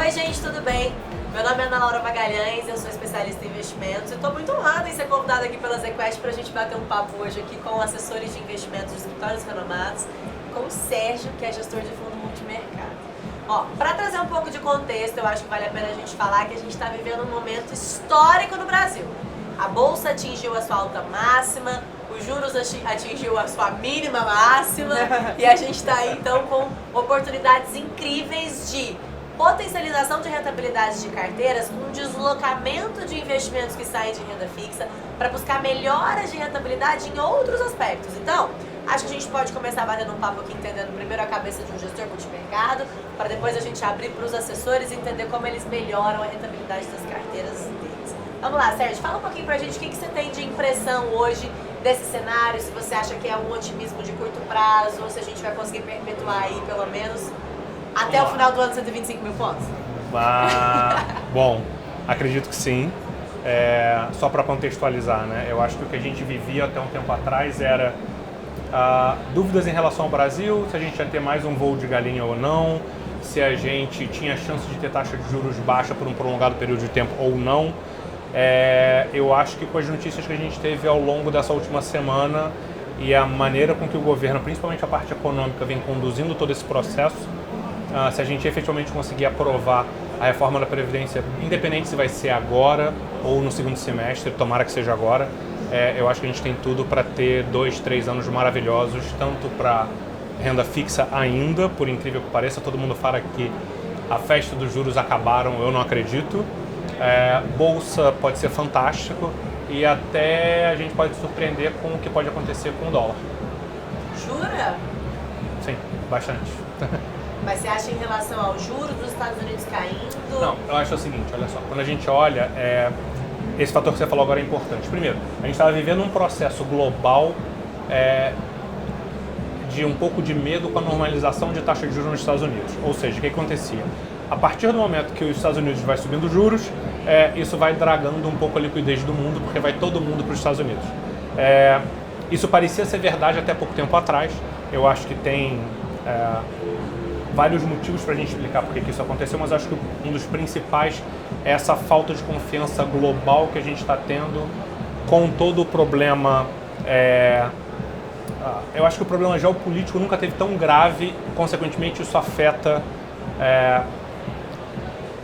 Oi gente, tudo bem? Meu nome é Ana Laura Magalhães, eu sou especialista em investimentos e estou muito honrada em ser convidada aqui pela ZQuest para a gente bater um papo hoje aqui com assessores de investimentos de escritórios renomados, com o Sérgio, que é gestor de fundo multimercado. Ó, para trazer um pouco de contexto, eu acho que vale a pena a gente falar que a gente está vivendo um momento histórico no Brasil. A Bolsa atingiu a sua alta máxima, os juros atingiu a sua mínima máxima e a gente está aí então com oportunidades incríveis de potencialização de rentabilidade de carteiras, um deslocamento de investimentos que saem de renda fixa para buscar melhoras de rentabilidade em outros aspectos. Então, acho que a gente pode começar batendo um papo aqui, entendendo primeiro a cabeça de um gestor multimercado, para depois a gente abrir para os assessores e entender como eles melhoram a rentabilidade das carteiras deles. Vamos lá, Sérgio, fala um pouquinho pra gente o que você tem de impressão hoje desse cenário, se você acha que é um otimismo de curto prazo, ou se a gente vai conseguir perpetuar aí pelo menos até o final do ano 125 mil pontos? Bom, acredito que sim. Só para contextualizar, né? Eu acho que o que a gente vivia até um tempo atrás era dúvidas em relação ao Brasil, se a gente ia ter mais um voo de galinha ou não, se a gente tinha chance de ter taxa de juros baixa por um prolongado período de tempo ou não. Eu acho que com as notícias que a gente teve ao longo dessa última semana e a maneira com que o governo, principalmente a parte econômica, vem conduzindo todo esse processo, se a gente efetivamente conseguir aprovar a reforma da Previdência, independente se vai ser agora ou no segundo semestre, tomara que seja agora, eu acho que a gente tem tudo para ter 2, 3 anos maravilhosos, tanto para renda fixa ainda, por incrível que pareça, todo mundo fala que a festa dos juros acabaram, eu não acredito. Bolsa pode ser fantástico e até a gente pode surpreender com o que pode acontecer com o dólar. Jura? Sim, bastante. Mas você acha em relação ao juros dos Estados Unidos caindo? Não, eu acho o seguinte, olha só, quando a gente olha, esse fator que você falou agora é importante. Primeiro, a gente estava vivendo um processo global de um pouco de medo com a normalização de taxa de juros nos Estados Unidos. Ou seja, o que acontecia? A partir do momento que os Estados Unidos vai subindo juros, isso vai dragando um pouco a liquidez do mundo, porque vai todo mundo para os Estados Unidos. Isso parecia ser verdade até pouco tempo atrás. Eu acho que tem vários motivos para a gente explicar por que isso aconteceu, mas acho que um dos principais é essa falta de confiança global que a gente está tendo com todo o problema. Eu acho que o problema geopolítico nunca teve tão grave, consequentemente isso afeta.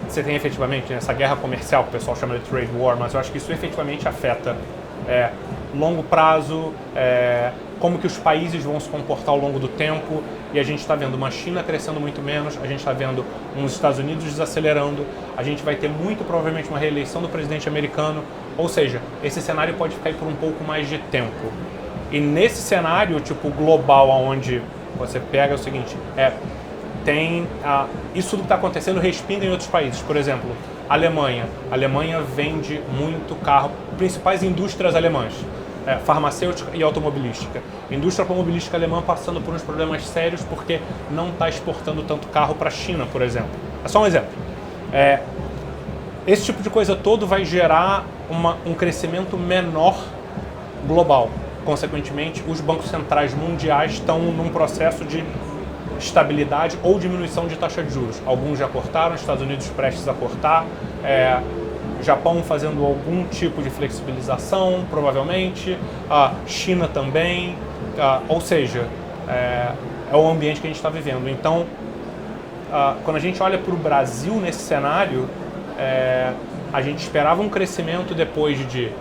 Você tem efetivamente essa guerra comercial que o pessoal chama de trade war, mas eu acho que isso efetivamente afeta longo prazo, como que os países vão se comportar ao longo do tempo, e a gente está vendo uma China crescendo muito menos, a gente está vendo uns Estados Unidos desacelerando, a gente vai ter muito provavelmente uma reeleição do presidente americano, ou seja, esse cenário pode ficar aí por um pouco mais de tempo. E nesse cenário tipo global, onde você pega o seguinte, tem isso tudo que está acontecendo respinga em outros países. Por exemplo, a Alemanha vende muito carro, principais indústrias alemãs, farmacêutica e automobilística. Indústria automobilística alemã passando por uns problemas sérios porque não está exportando tanto carro para a China, por exemplo. É só um exemplo. Esse tipo de coisa todo vai gerar um crescimento menor global. Consequentemente, os bancos centrais mundiais estão num processo de estabilidade ou diminuição de taxa de juros. Alguns já cortaram, Estados Unidos prestes a cortar, Japão fazendo algum tipo de flexibilização, provavelmente, a China também, ou seja, é o ambiente que a gente está vivendo. Então, quando a gente olha para o Brasil nesse cenário, a gente esperava um crescimento depois de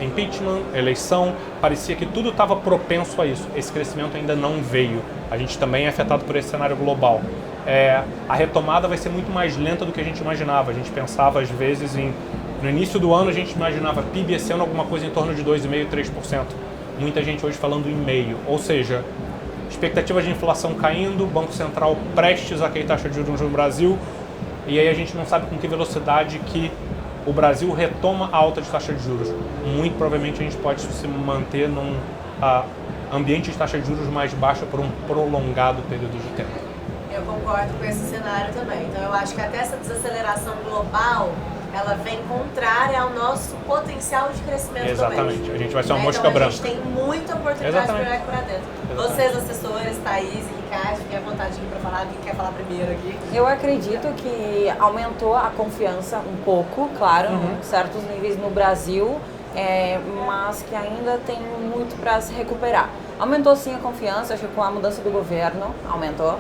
impeachment, eleição, parecia que tudo estava propenso a isso. Esse crescimento ainda não veio. A gente também é afetado por esse cenário global. A retomada vai ser muito mais lenta do que a gente imaginava. A gente pensava, às vezes, no início do ano, a gente imaginava PIB esse ano alguma coisa em torno de 2,5%, 3%. Muita gente hoje falando em meio. Ou seja, expectativa de inflação caindo, Banco Central prestes a cair taxa de juros no Brasil, e aí a gente não sabe com que velocidade que o Brasil retoma a alta de taxa de juros. Muito provavelmente a gente pode se manter num ambiente de taxa de juros mais baixa por um prolongado período de tempo. Eu concordo com esse cenário também. Então eu acho que até essa desaceleração global, ela vem contrária ao nosso potencial de crescimento. Exatamente. Doméstico. A gente vai ser uma mosca então, branca. A gente tem muita oportunidade para olhar aqui para dentro. Vocês, assessores, Thaís e Ricardo, fiquem à vontadinho para falar, quem quer falar primeiro aqui? Eu acredito que aumentou a confiança um pouco, claro, em certos níveis no Brasil, mas que ainda tem muito para se recuperar. Aumentou sim a confiança, acho que com a mudança do governo aumentou,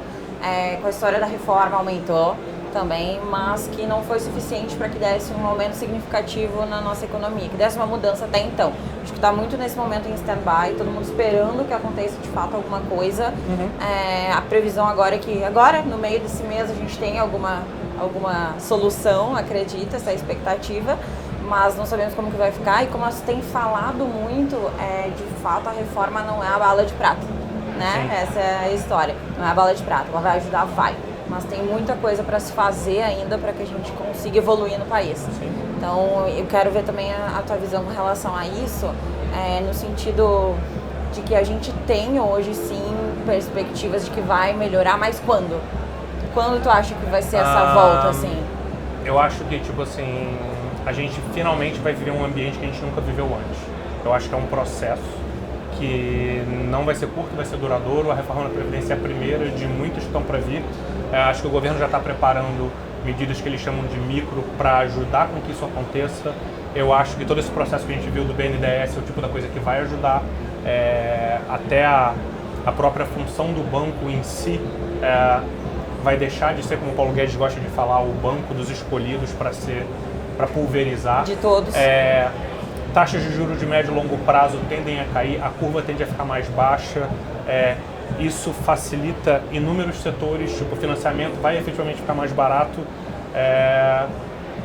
com a história da reforma aumentou também, mas que não foi suficiente para que desse um aumento significativo na nossa economia, que desse uma mudança até então. Acho que está muito nesse momento em stand-by, todo mundo esperando que aconteça de fato alguma coisa. A previsão agora é que agora, no meio desse mês, a gente tem alguma solução, acredita, essa é a expectativa, mas não sabemos como que vai ficar e como se tem falado muito, de fato a reforma não é a bala de prata, né? Essa é a história, não é a bala de prata, ela vai ajudar, vai. Mas tem muita coisa para se fazer ainda para que a gente consiga evoluir no país. Sim. Então, eu quero ver também a tua visão com relação a isso, no sentido de que a gente tem hoje, sim, perspectivas de que vai melhorar, mas quando? Quando tu acha que vai ser essa volta, assim? Eu acho que, tipo assim, a gente finalmente vai viver um ambiente que a gente nunca viveu antes. Eu acho que é um processo que não vai ser curto, vai ser duradouro. A reforma da Previdência é a primeira de muitas que estão para vir. Acho que o governo já está preparando medidas que eles chamam de micro para ajudar com que isso aconteça. Eu acho que todo esse processo que a gente viu do BNDES é o tipo da coisa que vai ajudar. Até a própria função do banco em si vai deixar de ser, como o Paulo Guedes gosta de falar, o banco dos escolhidos para pulverizar. De todos. Taxas de juros de médio e longo prazo tendem a cair, a curva tende a ficar mais baixa. Isso facilita inúmeros setores, tipo o financiamento vai efetivamente ficar mais barato.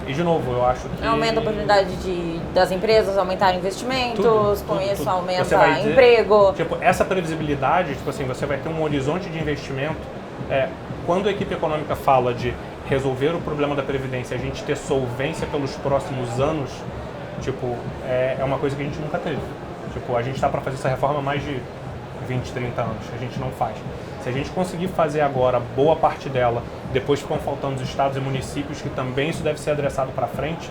E de novo, eu acho que... Aumenta a oportunidade das empresas aumentarem investimentos, com isso aumenta emprego. Tipo, essa previsibilidade, tipo assim, você vai ter um horizonte de investimento. Quando a equipe econômica fala de resolver o problema da Previdência, a gente ter solvência pelos próximos anos, tipo, é uma coisa que a gente nunca teve. Tipo, a gente está para fazer essa reforma há mais de 20, 30 anos, a gente não faz. Se a gente conseguir fazer agora boa parte dela, depois ficam faltando os estados e municípios, que também isso deve ser adressado para frente,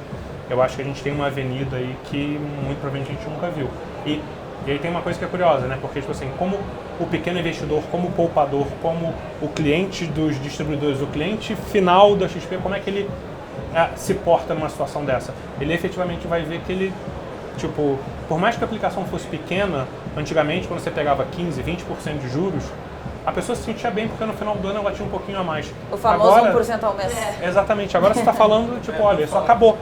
eu acho que a gente tem uma avenida aí que muito provavelmente a gente nunca viu. E aí tem uma coisa que é curiosa, né? Porque, tipo assim, como o pequeno investidor, como o poupador, como o cliente dos distribuidores, o cliente final da XP, como é que ele se porta numa situação dessa? Ele efetivamente vai ver que ele, tipo, por mais que a aplicação fosse pequena, antigamente, quando você pegava 15%, 20% de juros, a pessoa se sentia bem porque no final do ano ela tinha um pouquinho a mais. O famoso agora, 1% ao mês. Exatamente. Agora você está falando, tipo, olha, só acabou.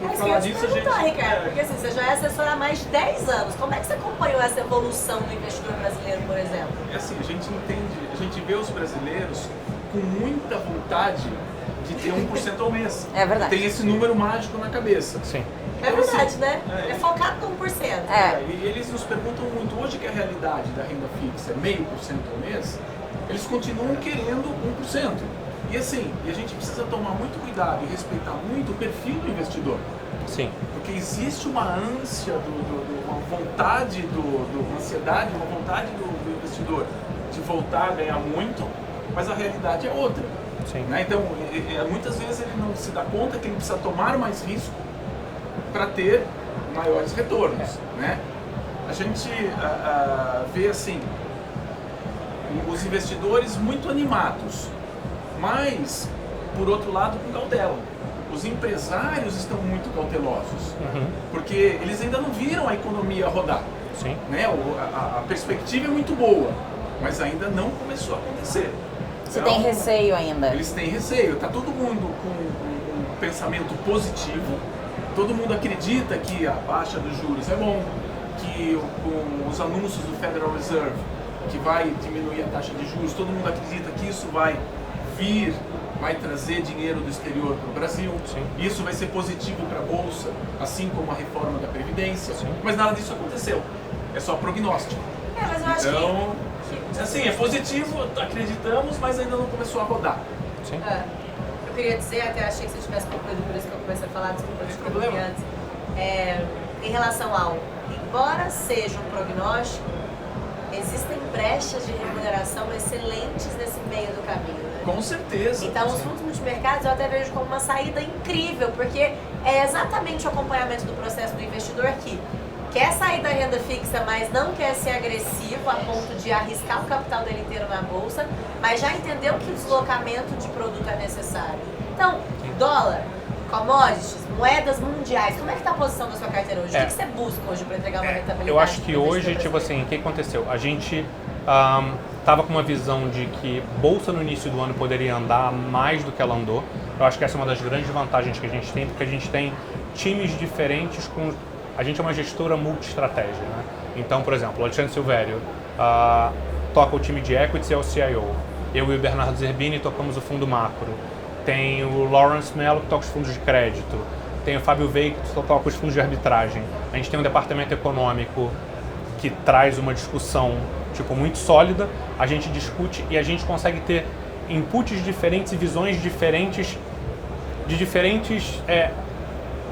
Por falar disso, Ricardo, porque assim, você já é assessor há mais de 10 anos. Como é que você acompanhou essa evolução do investidor brasileiro, por exemplo? Assim, a gente entende, a gente vê os brasileiros com muita vontade de ter 1% ao mês. É verdade. Tem esse número mágico na cabeça. Sim. É verdade, né? É focado no 1%. E eles nos perguntam muito, hoje que a realidade da renda fixa é 0,5% ao mês, eles continuam querendo 1%. E assim, a gente precisa tomar muito cuidado e respeitar muito o perfil do investidor. Sim. Porque existe uma ânsia, uma vontade, uma ansiedade, uma vontade do investidor de voltar a ganhar muito, mas a realidade é outra. Sim. Né? Então, muitas vezes ele não se dá conta que ele precisa tomar mais risco para ter maiores retornos, né? A gente vê assim, os investidores muito animados, mas, por outro lado, com cautela. Os empresários estão muito cautelosos, porque eles ainda não viram a economia rodar. Sim. Né? A perspectiva é muito boa, mas ainda não começou a acontecer. Você tem receio ainda? Eles têm receio, está todo mundo com um pensamento positivo. Todo mundo acredita que a baixa dos juros é bom, que com os anúncios do Federal Reserve, que vai diminuir a taxa de juros, todo mundo acredita que isso vai trazer dinheiro do exterior para o Brasil. Sim. Isso vai ser positivo para a Bolsa, assim como a reforma da Previdência. Sim. Mas nada disso aconteceu. É só prognóstico. Mas eu acho que... Assim, é positivo, acreditamos, mas ainda não começou a rodar. Sim. Eu queria dizer, até achei que você tivesse concluído, por isso que eu comecei a falar, desculpa, Não tem problema. Antes. Em relação ao, embora seja um prognóstico, existem brechas de remuneração excelentes nesse meio do caminho. Né? Com certeza. Então, os fundos multimercados eu até vejo como uma saída incrível, porque é exatamente o acompanhamento do processo do investidor que quer sair da renda fixa, mas não quer ser agressivo a ponto de arriscar o capital dele inteiro na bolsa, mas já entendeu que o deslocamento de produto é necessário. Então, dólar, commodities, moedas mundiais, como é que está a posição da sua carteira hoje? O que você busca hoje para entregar uma rentabilidade? Eu acho que hoje, tipo assim, o que aconteceu? A gente estava com uma visão de que bolsa no início do ano poderia andar mais do que ela andou. Eu acho que essa é uma das grandes vantagens que a gente tem, porque a gente tem times diferentes com... A gente é uma gestora multi-estratégia, né? Então, por exemplo, o Alexandre Silvério toca o time de equities e é o CIO. Eu e o Bernardo Zerbini tocamos o fundo macro. Tem o Lawrence Mello que toca os fundos de crédito. Tem o Fábio Veiga que toca os fundos de arbitragem. A gente tem um departamento econômico que traz uma discussão tipo, muito sólida. A gente discute e a gente consegue ter inputs diferentes e visões diferentes de diferentes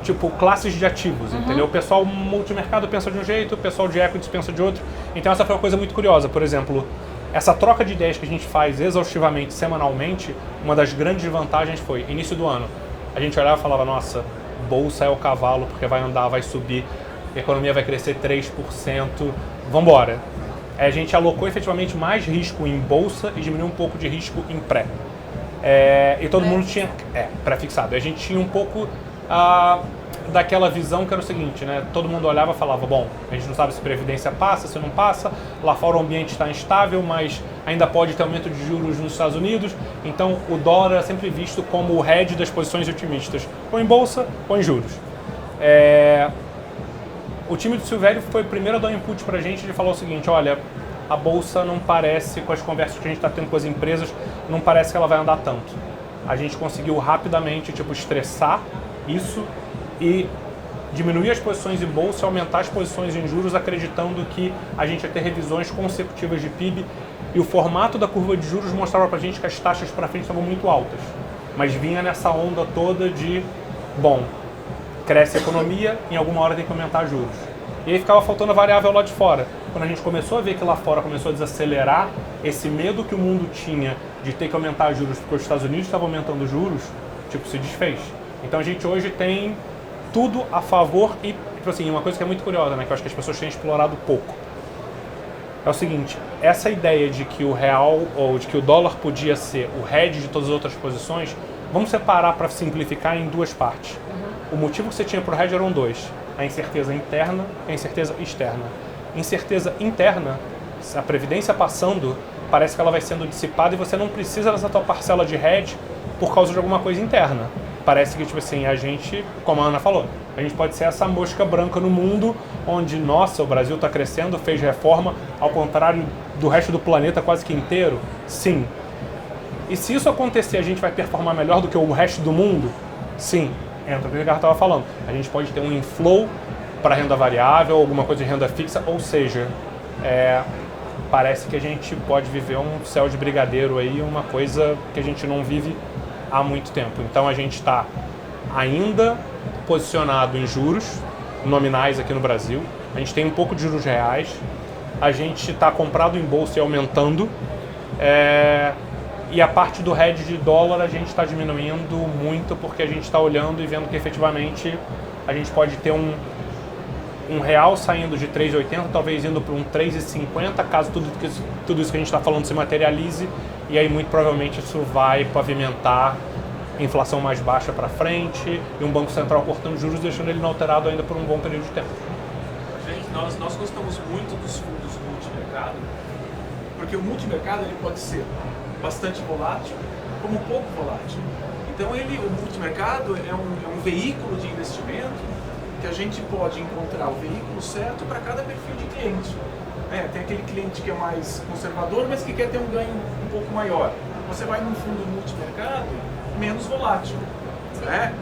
tipo, classes de ativos, entendeu? O pessoal multimercado pensa de um jeito, o pessoal de equities pensa de outro. Então essa foi uma coisa muito curiosa. Por exemplo, essa troca de ideias que a gente faz exaustivamente, semanalmente, uma das grandes vantagens foi, início do ano, a gente olhava e falava, nossa, bolsa é o cavalo, porque vai andar, vai subir, a economia vai crescer 3%, vambora. A gente alocou efetivamente mais risco em bolsa e diminuiu um pouco de risco em pré. E todo mundo tinha... pré-fixado. A gente tinha um pouco daquela visão que era o seguinte, né? Todo mundo olhava e falava, bom, a gente não sabe se previdência passa, se não passa, lá fora o ambiente está instável, mas ainda pode ter aumento de juros nos Estados Unidos, então o dólar é sempre visto como o hedge das posições otimistas, ou em bolsa ou em juros. O time do Silvério foi o primeiro a dar um input pra gente de falar o seguinte, olha, a bolsa não parece, com as conversas que a gente está tendo com as empresas, não parece que ela vai andar tanto. A gente conseguiu rapidamente, tipo, estressar isso e diminuir as posições em bolsa e aumentar as posições em juros, acreditando que a gente ia ter revisões consecutivas de PIB e o formato da curva de juros mostrava pra gente que as taxas para frente estavam muito altas, mas vinha nessa onda toda de, bom, cresce a economia, em alguma hora tem que aumentar juros. E aí ficava faltando a variável lá de fora. Quando a gente começou a ver que lá fora começou a desacelerar, esse medo que o mundo tinha de ter que aumentar juros porque os Estados Unidos estavam aumentando juros, tipo, se desfez. Então a gente hoje tem tudo a favor e, tipo assim, uma coisa que é muito curiosa, né, que eu acho que as pessoas têm explorado pouco. É o seguinte, essa ideia de que o real ou de que o dólar podia ser o hedge de todas as outras posições, vamos separar para simplificar em duas partes. O motivo que você tinha para o hedge eram dois, a incerteza interna e a incerteza externa. Incerteza interna, a previdência passando, parece que ela vai sendo dissipada e você não precisa dessa tua parcela de hedge por causa de alguma coisa interna. Parece que, tipo assim, a gente, como a Ana falou, a gente pode ser essa mosca branca no mundo onde, nossa, o Brasil está crescendo, fez reforma, ao contrário do resto do planeta quase que inteiro? Sim. E se isso acontecer, a gente vai performar melhor do que o resto do mundo? Sim. Entra o que o Ricardo estava falando. A gente pode ter um inflow para renda variável, alguma coisa de renda fixa, ou seja, parece que a gente pode viver um céu de brigadeiro aí, uma coisa que a gente não vive há muito tempo. Então a gente está ainda posicionado em juros nominais aqui no Brasil, a gente tem um pouco de juros reais, a gente está comprado em bolsa e aumentando, e a parte do hedge de dólar a gente está diminuindo muito porque a gente está olhando e vendo que efetivamente a gente pode ter um real saindo de 3,80, talvez indo para um 3,50, caso tudo isso que a gente está falando se materialize, e aí muito provavelmente isso vai pavimentar inflação mais baixa para frente e um Banco Central cortando juros, deixando ele inalterado ainda por um bom período de tempo. Gente, nós gostamos muito dos fundos multimercado, porque o multimercado ele pode ser bastante volátil, como pouco volátil. Então o multimercado é um veículo de investimento que a gente pode encontrar o veículo certo para cada perfil de cliente. Tem aquele cliente que é mais conservador, mas que quer ter um ganho um pouco maior. Você vai num fundo multimercado menos volátil.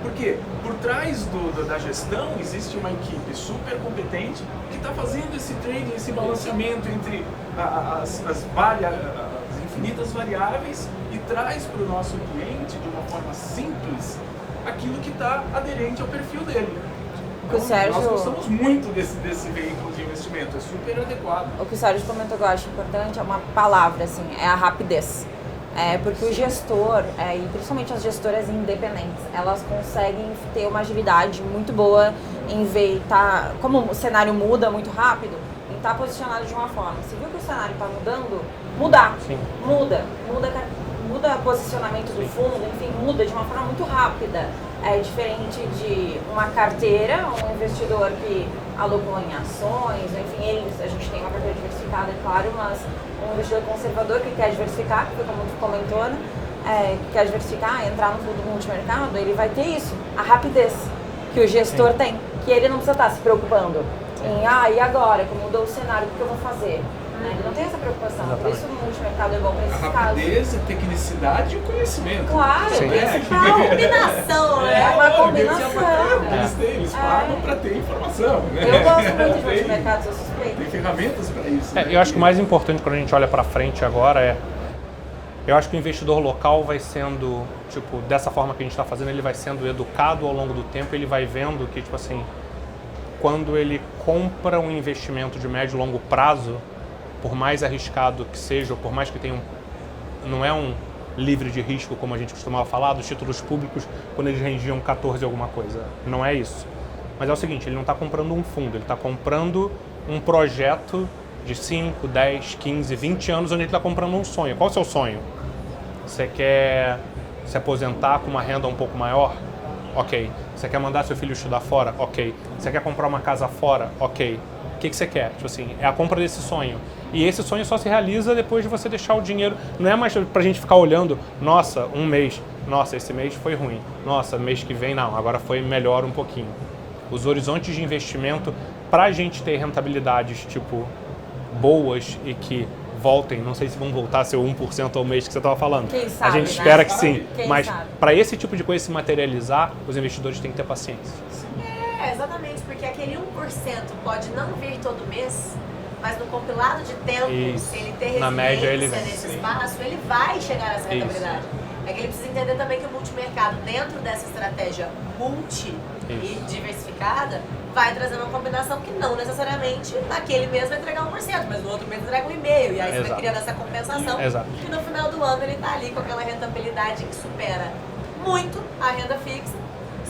Porque por trás da gestão existe uma equipe super competente que está fazendo esse trading, esse balanceamento entre as infinitas variáveis e traz para o nosso cliente, de uma forma simples, aquilo que está aderente ao perfil dele. Então, nós gostamos muito desse veículo de investimento, é super adequado. O que o Sérgio comentou que eu acho importante é uma palavra, assim, é a rapidez. Porque o gestor, e principalmente as gestoras independentes, elas conseguem ter uma agilidade muito boa em ver, como o cenário muda muito rápido, em estar posicionado de uma forma. Você viu que o cenário está mudando? Mudar. Sim. Muda o posicionamento do fundo, enfim, muda de uma forma muito rápida. É diferente de uma carteira, um investidor que alocou em ações, enfim, a gente tem uma carteira diversificada, é claro, mas um investidor conservador que quer diversificar, que como tu comentou, né? Que quer diversificar, entrar no fundo multimercado, ele vai ter isso, a rapidez que o gestor tem, que ele não precisa estar se preocupando em, e agora, como mudou o cenário, o que eu vou fazer? Ele não tem essa preocupação, por isso o multimercado é bom para esses casos. A rapidez, a tecnicidade e o conhecimento. Claro, Sim. principal. É uma combinação, né? É uma combinação. Eles pagam para ter informação. Né? Eu gosto muito de multimercado, sou suspeita. Tem ferramentas para isso. Né? Eu acho que o mais importante quando a gente olha para frente agora eu acho que o investidor local vai sendo, tipo, dessa forma que a gente está fazendo, ele vai sendo educado ao longo do tempo, ele vai vendo que, tipo assim, quando ele compra um investimento de médio e longo prazo, por mais arriscado que seja, ou por mais que tenha não é um livre de risco, como a gente costumava falar, dos títulos públicos, quando eles rendiam 14 alguma coisa. Não é isso. Mas é o seguinte, ele não está comprando um fundo, ele está comprando um projeto de 5, 10, 15, 20 anos, onde ele está comprando um sonho. Qual é o seu sonho? Você quer se aposentar com uma renda um pouco maior? Ok. Você quer mandar seu filho estudar fora? Ok. Você quer comprar uma casa fora? Ok. O que você quer? Tipo assim, é a compra desse sonho. E esse sonho só se realiza depois de você deixar o dinheiro. Não é mais pra gente ficar olhando, nossa, um mês, nossa, esse mês foi ruim. Nossa, mês que vem não, agora foi melhor um pouquinho. Os horizontes de investimento, pra gente ter rentabilidades, tipo, boas e que voltem, não sei se vão voltar a ser o 1% ao mês que você estava falando. Quem sabe, a gente né? espera que sim, Quem mas sabe? para esse tipo de coisa se materializar, os investidores têm que ter paciência. Exatamente, porque aquele 1% pode não vir todo mês, mas no compilado de tempo, Isso. se ele ter Na média, ele resiliência vem. nesse espaço, ele vai chegar nessa rentabilidade. É que ele precisa entender também que o multimercado, dentro dessa estratégia e diversificada, vai trazer uma combinação que não necessariamente naquele mês vai entregar 1%, mas no outro mês entrega 1,5%. E aí você vai criando essa compensação. Exato. E no final do ano ele está ali com aquela rentabilidade que supera muito a renda fixa,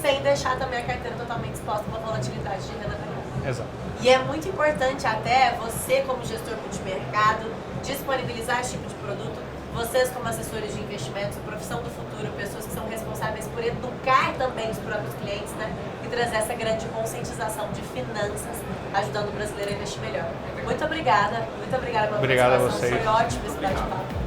sem deixar também a carteira totalmente exposta a uma volatilidade de renda variável. Exato. E é muito importante até você, como gestor multimercado, disponibilizar esse tipo de produto. Vocês, como assessores de investimentos, profissão do futuro, pessoas que são responsáveis por educar também os próprios clientes, né? E trazer essa grande conscientização de finanças, ajudando o brasileiro a investir melhor. Muito obrigada pela participação. a vocês. Foi ótimo esse bate-papo.